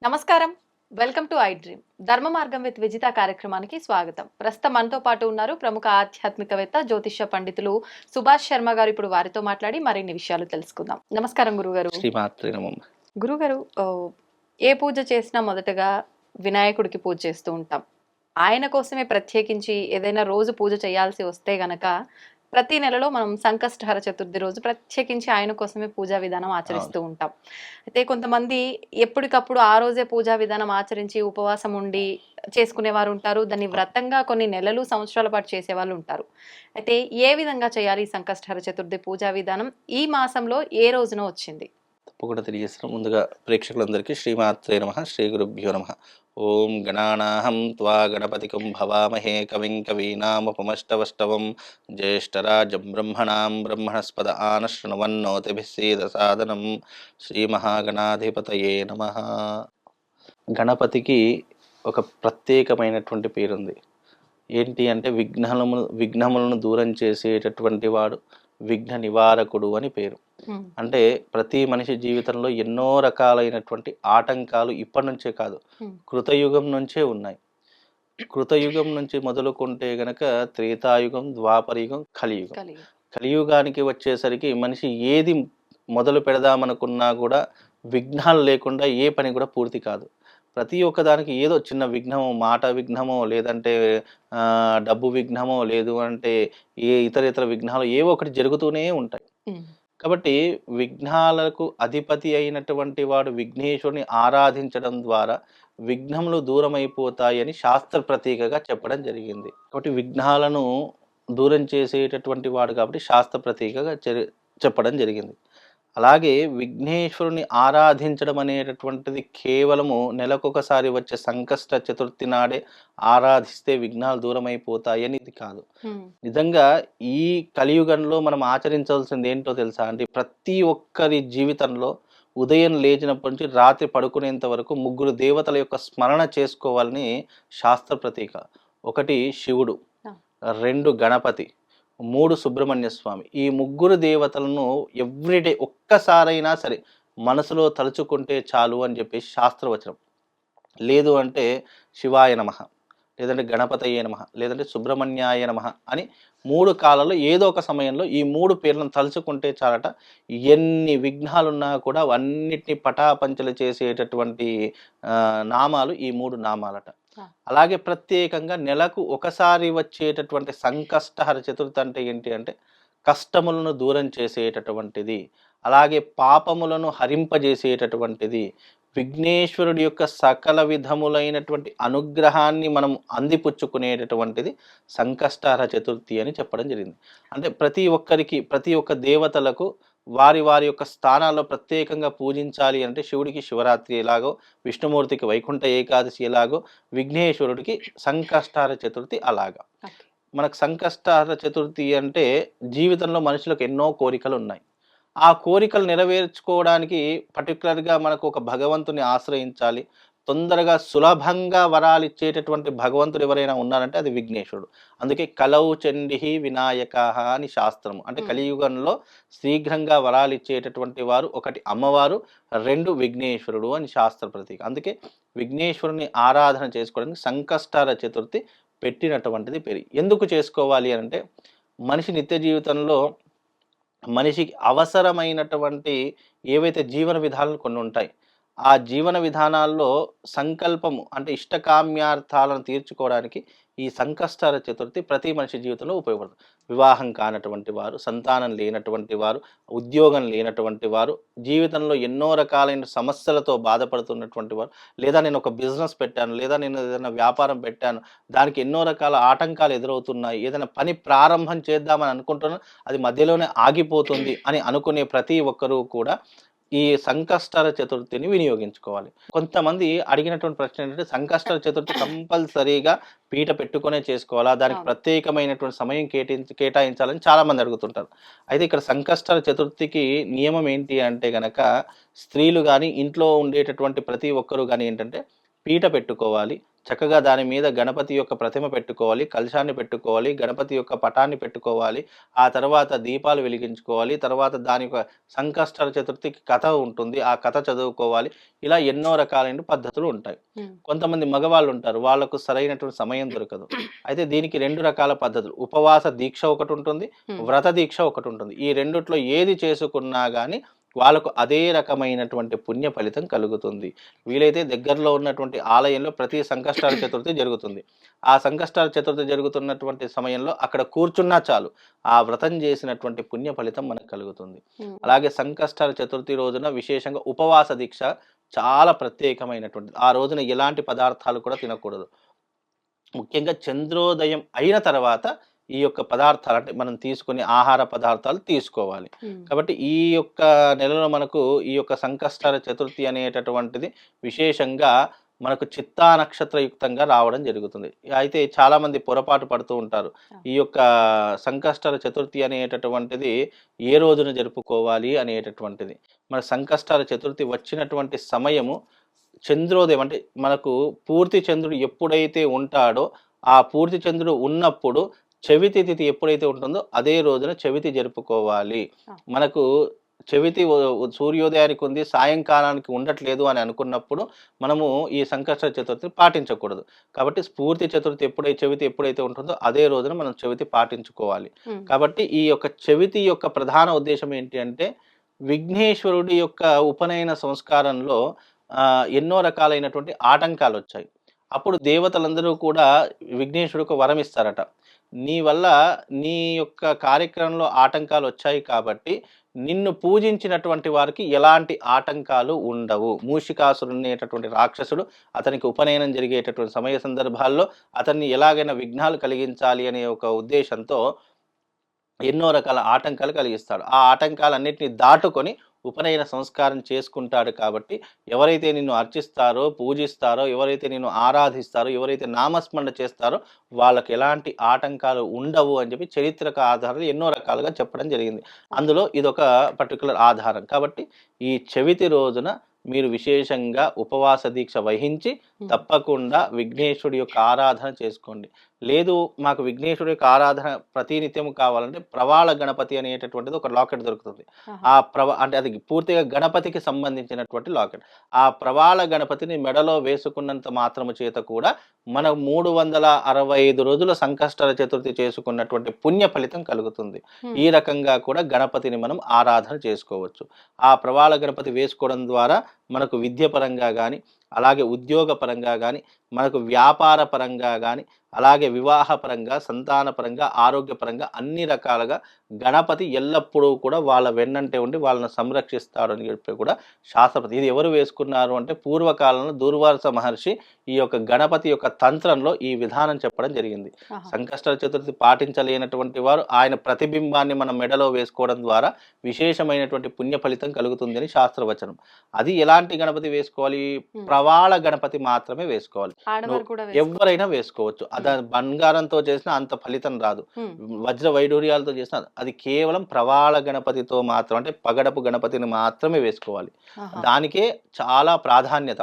నమస్కారం. Welcome to I dream. ధర్మ మార్గం విత్ విజిత కార్యక్రమానికి స్వాగతం. ప్రస్తుతం మనతో పాటు ఉన్నారు ప్రముఖ ఆధ్యాత్మికవేత్త, జ్యోతిష్య పండితులు సుభాష్ శర్మ గారు. ఇప్పుడు వారితో మాట్లాడి మరిన్ని విషయాలు తెలుసుకుందాం. నమస్కారం గురుగారు. శ్రీమాత్రే నమః. గురుగారు, ఏ పూజ చేసినా మొదటగా వినాయకుడికి పూజ చేస్తూ ఉంటాం. ఆయన కోసమే ప్రత్యేకించి ఏదైనా రోజు పూజ చేయాల్సి వస్తే గనక ప్రతి నెలలో మనం సంకష్టహర చతుర్థి రోజు ప్రత్యేకించి ఆయన కోసమే పూజా విధానం ఆచరిస్తూ ఉంటాం. అయితే కొంతమంది ఎప్పటికప్పుడు ఆ రోజే పూజా విధానం ఆచరించి ఉపవాసం ఉండి చేసుకునేవారు ఉంటారు. దాన్ని వ్రతంగా కొన్ని నెలలు, సంవత్సరాల పాటు చేసేవాళ్ళు ఉంటారు. అయితే ఏ విధంగా చేయాలి ఈ సంకష్టహర చతుర్థి పూజా విధానం? ఈ మాసంలో ఏ రోజున వచ్చింది? తప్పకుండా తెలియజేస్తున్నాం. ముందుగా ప్రేక్షకులందరికీ శ్రీమాత్రే నమః, శ్రీ గురుభ్యో నమః. ఓం గణానాహం త్వా గణపతికం భవామహే కవిం కవీనాముపమష్టవష్టవం జ్యేష్ఠరాజం బ్రహ్మణాం బ్రహ్మణస్పద ఆనశృణవన్నోతిభిः సీదసాదనం. శ్రీ మహాగణాధిపతయే నమః. గణపతికి ఒక ప్రత్యేకమైనటువంటి పేరుంది. ఏంటి అంటే విఘ్నములను దూరం చేసేటటువంటి వాడు, విఘ్న నివారకుడు అని పేరు. అంటే ప్రతి మనిషి జీవితంలో ఎన్నో రకాలైనటువంటి ఆటంకాలు ఇప్పటి నుంచే కాదు, కృతయుగం నుంచే ఉన్నాయి. కృతయుగం నుంచి మొదలుకుంటే గనక త్రేతాయుగం, ద్వాపరయుగం, కలియుగం. కలియుగానికి వచ్చేసరికి మనిషి ఏది మొదలు పెడదామనుకున్నా కూడా విఘ్నాలు లేకుండా ఏ పని కూడా పూర్తి కాదు. ప్రతి ఒక్కదానికి ఏదో చిన్న విఘ్నమో, మాట విఘ్నమో, లేదంటే డబ్బు విఘ్నమో, లేదు అంటే ఇతర విఘ్నాలు ఏవో ఒకటి జరుగుతూనే ఉంటాయి. కాబట్టి విఘ్నాలకు అధిపతి అయినటువంటి వాడు విఘ్నేశ్వరుని ఆరాధించడం ద్వారా విఘ్నములు దూరం అయిపోతాయని శాస్త్ర ప్రతీకగా చెప్పడం జరిగింది. కాబట్టి విఘ్నాలను దూరం చేసేటటువంటి వాడు కాబట్టి శాస్త్ర ప్రతీకగా చెప్పడం జరిగింది. అలాగే విఘ్నేశ్వరుని ఆరాధించడం అనేటటువంటిది కేవలము నెలకొకసారి వచ్చే సంకష్ట చతుర్థి నాడే ఆరాధిస్తే విఘ్నాలు దూరం అయిపోతాయని ఇది కాదు. నిజంగా ఈ కలియుగంలో మనం ఆచరించాల్సింది ఏంటో తెలుసా అంటే, ప్రతి ఒక్కరి జీవితంలో ఉదయం లేచినప్పటి నుంచి రాత్రి పడుకునేంత వరకు ముగ్గురు దేవతల యొక్క స్మరణ చేసుకోవాలని శాస్త్ర ప్రతీక. ఒకటి శివుడు, రెండు గణపతి, మూడు సుబ్రహ్మణ్య స్వామి. ఈ ముగ్గురు దేవతలను ఎవ్రీడే ఒక్కసారైనా సరే మనసులో తలుచుకుంటే చాలు అని చెప్పేసి శాస్త్రవచనం. లేదు అంటే శివాయ నమః, లేదంటే గణపతయే నమః, లేదంటే సుబ్రహ్మణ్యాయ నమః అని మూడు కాలాల్లో ఏదో ఒక సమయంలో ఈ మూడు పేర్లను తలుచుకుంటే చాలట. ఎన్ని విఘ్నాలున్నా కూడా అన్నిటిని పటాపంచలు చేసేటటువంటి నామాలు ఈ మూడు నామాలట. అలాగే ప్రత్యేకంగా నెలకు ఒకసారి వచ్చేటటువంటి సంకష్టహర చతుర్థి అంటే ఏంటి అంటే, కష్టములను దూరం చేసేటటువంటిది, అలాగే పాపములను హరింపజేసేటటువంటిది, విఘ్నేశ్వరుడి యొక్క సకల విధములైనటువంటి అనుగ్రహాన్ని మనం అందిపుచ్చుకునేటటువంటిది సంకష్టహర చతుర్థి అని చెప్పడం జరిగింది. అంటే ప్రతి ఒక్కరికి, ప్రతి ఒక్క దేవతలకు వారి వారి యొక్క స్థానాల్లో ప్రత్యేకంగా పూజించాలి అంటే, శివుడికి శివరాత్రి ఎలాగో, విష్ణుమూర్తికి వైకుంఠ ఏకాదశి ఎలాగో, విఘ్నేశ్వరుడికి సంకష్టహర చతుర్థి అలాగా. మనకు సంకష్టహర చతుర్థి అంటే జీవితంలో మనుషులకు ఎన్నో కోరికలు ఉన్నాయి. ఆ కోరికలు నెరవేర్చుకోవడానికి పర్టికులర్గా మనకు ఒక భగవంతుని ఆశ్రయించాలి. తొందరగా సులభంగా వరాలు ఇచ్చేటటువంటి భగవంతుడు ఎవరైనా ఉన్నారంటే అది విఘ్నేశ్వరుడు. అందుకే కలౌ చండిహి వినాయక అని శాస్త్రము. అంటే కలియుగంలో శీఘ్రంగా వరాలు ఇచ్చేటటువంటి వారు ఒకటి అమ్మవారు, రెండు విఘ్నేశ్వరుడు అని శాస్త్ర ప్రతీక. అందుకే విఘ్నేశ్వరుని ఆరాధన చేసుకోవడానికి సంకష్టహర చతుర్థి పెట్టినటువంటిది పేరు. ఎందుకు చేసుకోవాలి అంటే, మనిషి నిత్య జీవితంలో మనిషికి అవసరమైనటువంటి ఏవైతే జీవన విధానాలు కొన్ని ఉంటాయి, ఆ జీవన విధానాల్లో సంకల్పము అంటే ఇష్టకామ్యార్థాలను తీర్చుకోవడానికి ఈ సంకష్టహర చతుర్థి ప్రతి మనిషి జీవితంలో ఉపయోగపడుతుంది. వివాహం కానటువంటి వారు, సంతానం లేనటువంటి వారు, ఉద్యోగం లేనటువంటి వారు, జీవితంలో ఎన్నో రకాలైన సమస్యలతో బాధపడుతున్నటువంటి వారు, లేదా నేను ఒక బిజినెస్ పెట్టాను, లేదా నేను ఏదైనా వ్యాపారం పెట్టాను, దానికి ఎన్నో రకాల ఆటంకాలు ఎదురవుతున్నాయి, ఏదైనా పని ప్రారంభం చేద్దామని అనుకుంటున్నాను, అది మధ్యలోనే ఆగిపోతుంది అని అనుకునే ప్రతి ఒక్కరూ కూడా ఈ సంకష్టహర చతుర్థిని వినియోగించుకోవాలి. కొంతమంది అడిగినటువంటి ప్రశ్న ఏంటంటే, సంకష్టహర చతుర్థి కంపల్సరీగా పీట పెట్టుకునే చేసుకోవాలా, దానికి ప్రత్యేకమైనటువంటి సమయం కేటాయించాలని చాలా మంది అడుగుతుంటారు. అయితే ఇక్కడ సంకష్టహర చతుర్థికి నియమం ఏంటి అంటే గనక, స్త్రీలు కానీ ఇంట్లో ఉండేటటువంటి ప్రతి ఒక్కరు కానీ ఏంటంటే పీట పెట్టుకోవాలి, చక్కగా దాని మీద గణపతి యొక్క ప్రతిమ పెట్టుకోవాలి, కలశాన్ని పెట్టుకోవాలి, గణపతి యొక్క పటాన్ని పెట్టుకోవాలి. ఆ తర్వాత దీపాలు వెలిగించుకోవాలి. తర్వాత దాని యొక్క సంకష్టహర చతుర్థికి కథ ఉంటుంది. ఆ కథ చదువుకోవాలి. ఇలా ఎన్నో రకాలైన పద్ధతులు ఉంటాయి. కొంతమంది మగవాళ్ళు ఉంటారు. వాళ్ళకు సరైనటువంటి సమయం దొరకదు. అయితే దీనికి 2 రకాల పద్ధతులు. ఉపవాస దీక్ష ఒకటి ఉంటుంది. వ్రత దీక్ష ఒకటి ఉంటుంది. ఈ రెండిట్లో ఏది చేసుకున్నా గాని వాళ్ళకు అదే రకమైనటువంటి పుణ్య ఫలితం కలుగుతుంది. వీలైతే దగ్గరలో ఉన్నటువంటి ఆలయంలో ప్రతి సంకష్టహర చతుర్థి జరుగుతుంది. ఆ సంకష్టహర చతుర్థి జరుగుతున్నటువంటి సమయంలో అక్కడ కూర్చున్నా చాలు, ఆ వ్రతం చేసినటువంటి పుణ్య ఫలితం మనకు కలుగుతుంది. అలాగే సంకష్టహర చతుర్థి రోజున విశేషంగా ఉపవాస దీక్ష చాలా ప్రత్యేకమైనటువంటిది. ఆ రోజున ఎలాంటి పదార్థాలు కూడా తినకూడదు. ముఖ్యంగా చంద్రోదయం అయిన తర్వాత ఈ యొక్క పదార్థాలు అంటే మనం తీసుకునే ఆహార పదార్థాలు తీసుకోవాలి. కాబట్టి ఈ యొక్క నెలలో మనకు ఈ యొక్క సంకష్టహర చతుర్థి అనేటటువంటిది విశేషంగా మనకు చిత్తా నక్షత్రయుక్తంగా రావడం జరుగుతుంది. అయితే చాలామంది పొరపాటు పడుతూ ఉంటారు. ఈ యొక్క సంకష్టహర చతుర్థి అనేటటువంటిది ఏ రోజున జరుపుకోవాలి అనేటటువంటిది. మన సంకష్టహర చతుర్థి వచ్చినటువంటి సమయము చంద్రోదయం, అంటే మనకు పూర్తి చంద్రుడు ఎప్పుడైతే ఉంటాడో ఆ పూర్తి చంద్రుడు ఉన్నప్పుడు చవితి తిథి ఎప్పుడైతే ఉంటుందో అదే రోజున చవితి జరుపుకోవాలి. మనకు చవితి సూర్యోదయానికి ఉంది, సాయంకాలానికి ఉండట్లేదు అని అనుకున్నప్పుడు మనము ఈ సంకష్టహర చతుర్థిని పాటించకూడదు. కాబట్టి స్ఫూర్తి చతుర్థి చవితి ఎప్పుడైతే ఉంటుందో అదే రోజున మనం చవితి పాటించుకోవాలి. కాబట్టి ఈ యొక్క చవితి యొక్క ప్రధాన ఉద్దేశం ఏంటి అంటే విఘ్నేశ్వరుడి యొక్క ఉపనయన సంస్కారంలో ఎన్నో రకాలైనటువంటి ఆటంకాలు వచ్చాయి. అప్పుడు దేవతలందరూ కూడా విఘ్నేశ్వరుడికి వరం ఇస్తారట. నీ వల్ల నీ యొక్క కార్యక్రమంలో ఆటంకాలు వచ్చాయి కాబట్టి నిన్ను పూజించినటువంటి వారికి ఎలాంటి ఆటంకాలు ఉండవు. మూషికాసురుడు అనేటటువంటి రాక్షసుడు అతనికి ఉపనయనం జరిగేటటువంటి సమయ సందర్భాల్లో అతన్ని ఎలాగైనా విఘ్నాలు కలిగించాలి అనే ఒక ఉద్దేశంతో ఎన్నో రకాల ఆటంకాలు కలిగిస్తాడు. ఆ ఆటంకాలన్నిటిని దాటుకొని ఉపనయన సంస్కారం చేసుకుంటాడు. కాబట్టి ఎవరైతే నిన్ను అర్చిస్తారో, పూజిస్తారో, ఎవరైతే నిన్ను ఆరాధిస్తారో, ఎవరైతే నామస్మరణ చేస్తారో వాళ్ళకి ఎలాంటి ఆటంకాలు ఉండవు అని చెప్పి చరిత్రక ఆధారాలు ఎన్నో రకాలుగా చెప్పడం జరిగింది. అందులో ఇదొక పర్టికులర్ ఆధారం. కాబట్టి ఈ చవితి రోజున మీరు విశేషంగా ఉపవాస దీక్ష వహించి తప్పకుండా విఘ్నేశ్వరుడి యొక్క ఆరాధన చేసుకోండి. లేదు మాకు విఘ్నేశ్వరుడి యొక్క ఆరాధన ప్రతినిత్యం కావాలంటే ప్రవాళ గణపతి అనేటటువంటిది ఒక లాకెట్ దొరుకుతుంది. ఆ అంటే అది పూర్తిగా గణపతికి సంబంధించినటువంటి లాకెట్. ఆ ప్రవాళ గణపతిని మెడలో వేసుకున్నంత మాత్రము చేత కూడా మన 365 రోజుల సంకష్టహర చతుర్థి చేసుకున్నటువంటి పుణ్య ఫలితం కలుగుతుంది. ఈ రకంగా కూడా గణపతిని మనం ఆరాధన చేసుకోవచ్చు. ఆ ప్రవాళ గణపతి వేసుకోవడం ద్వారా మనకు విద్య పరంగా కానీ, అలాగే ఉద్యోగ పరంగా కానీ, మనకు వ్యాపార పరంగా కానీ, అలాగే వివాహ పరంగా, సంతాన పరంగా, ఆరోగ్యపరంగా అన్ని రకాలుగా గణపతి ఎల్లప్పుడూ కూడా వాళ్ళ వెన్నంటే ఉండి వాళ్ళని సంరక్షిస్తాడు అని చెప్పి కూడా శాస్త్రపతి. ఇది ఎవరు వేసుకున్నారు అంటే పూర్వకాలంలో దూర్వాస మహర్షి ఈ యొక్క గణపతి యొక్క తంత్రంలో ఈ విధానం చెప్పడం జరిగింది. సంకష్టహర చతుర్థి పాటించలేనటువంటి వారు ఆయన ప్రతిబింబాన్ని మన మెడలో వేసుకోవడం ద్వారా విశేషమైనటువంటి పుణ్య ఫలితం కలుగుతుంది అని శాస్త్రవచనం. అది ఎలాంటి గణపతి వేసుకోవాలి? ప్రవాళ గణపతి మాత్రమే వేసుకోవాలి. ఎవరైనా వేసుకోవచ్చు. అది బంగారంతో చేసిన అంత ఫలితం రాదు, వజ్ర వైడూర్యాలతో చేసిన అది కేవలం ప్రవాళ గణపతితో మాత్రం, అంటే పగడపు గణపతిని మాత్రమే వేసుకోవాలి. దానికే చాలా ప్రాధాన్యత.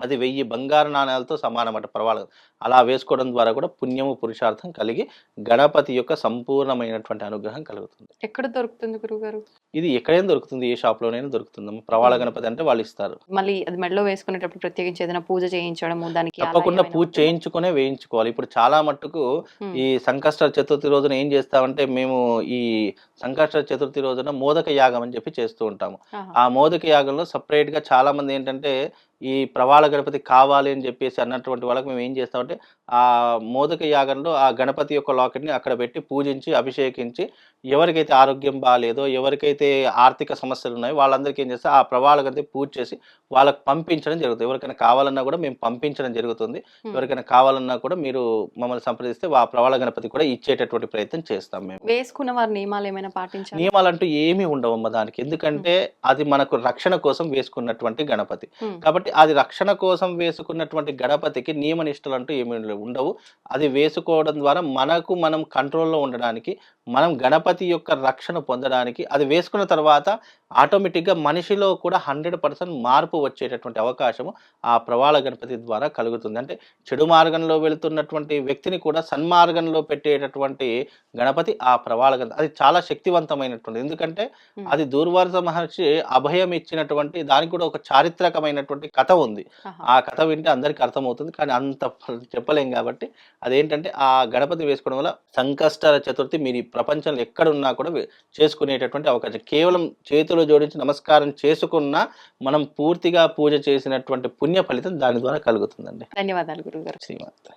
అది 1000 బంగారు నాణాలతో సమానమట ప్రవాళ. అలా వేసుకోవడం ద్వారా కూడా పుణ్యము పురుషార్థం కలిగి గణపతి యొక్క సంపూర్ణమైనటువంటి అనుగ్రహం కలుగుతుంది. ఎక్కడ దొరుకుతుంది గురుగారు? ఇది ఎక్కడైనా దొరుకుతుంది, ఏ షాప్ లోనైనా దొరుకుతుంది. ప్రవాళ గణపతి అంటే వాళ్ళు ఇస్తారు. మళ్ళీ అది మెడలో వేసుకునేటప్పుడు ప్రత్యేకించి ఏదైనా పూజ చేయించడము, దానికి తప్పకుండా పూజ చేయించుకునే వేయించుకోవాలి. ఇప్పుడు చాలా మట్టుకు ఈ సంకష్టహర చతుర్థి రోజున ఏం చేస్తామంటే మేము ఈ సంకష్టహర చతుర్థి రోజున మోదక యాగం అని చెప్పి చేస్తూ ఉంటాము. ఆ మోదక యాగంలో సపరేట్ గా చాలా మంది ఏంటంటే ఈ ప్రవాళ గణపతి కావాలి అని చెప్పేసి అన్నటువంటి వాళ్ళకి మేము ఏం చేస్తామంటే ఆ మోదక యాగంలో ఆ గణపతి యొక్క లాకెట్ని అక్కడ పెట్టి పూజించి అభిషేకించి ఎవరికైతే ఆరోగ్యం బాగాలేదో, ఎవరికైతే ఆర్థిక సమస్యలు ఉన్నాయో వాళ్ళందరికీ ఏం చేస్తే ఆ ప్రవాళ గణపతి పూజ చేసి వాళ్ళకి పంపించడం జరుగుతుంది. ఎవరికైనా కావాలన్నా కూడా మేము పంపించడం జరుగుతుంది. ఎవరికైనా కావాలన్నా కూడా మీరు మమ్మల్ని సంప్రదిస్తే ఆ ప్రవాళ గణపతి కూడా ఇచ్చేటటువంటి ప్రయత్నం చేస్తాం. మేము వేసుకున్న వారి నియమాలు ఏమైనా పాటించాలి? నియమాలు అంటూ ఏమీ ఉండవమ్మ దానికి. ఎందుకంటే అది మనకు రక్షణ కోసం వేసుకున్నటువంటి గణపతి. కాబట్టి అది రక్షణ కోసం వేసుకున్నటువంటి గణపతికి నియమ నిష్టలు అంటూ ఏమీ ఉండవు. అది వేసుకోవడం ద్వారా మనం కంట్రోల్లో ఉండడానికి, మనం గణపతి యొక్క రక్షణ పొందడానికి, అది వేసుకున్న తర్వాత ఆటోమేటిక్గా మనిషిలో కూడా 100% మార్పు వచ్చేటటువంటి అవకాశము ఆ ప్రవాళ గణపతి ద్వారా కలుగుతుంది. అంటే చెడు మార్గంలో వెళుతున్నటువంటి వ్యక్తిని కూడా సన్మార్గంలో పెట్టేటటువంటి గణపతి ఆ ప్రవాళ గణపతి. అది చాలా శక్తివంతమైనటువంటిది. ఎందుకంటే హ్మ్. అది దూర్వాస మహర్షి అభయం ఇచ్చినటువంటి దానికి కూడా ఒక చారిత్రకమైనటువంటి కథ ఉంది. ఆహా! ఆ కథ వింటే అందరికి అర్థమవుతుంది. కానీ అంత చెప్పలేం కాబట్టి అదేంటంటే ఆ గణపతి వేసుకోవడం వల్ల సంకష్టహర చతుర్థి మీరు ఈ ప్రపంచంలో ఎక్కడున్నా కూడా చేసుకునేటటువంటి అవకాశం. కేవలం చేతులు జోడించి నమస్కారం చేసుకున్నా మనం పూర్తిగా పూజ చేసినటువంటి పుణ్య ఫలితం దాని ద్వారా కలుగుతుందండి. ధన్యవాదాలు గురువుగారు. శ్రీమాత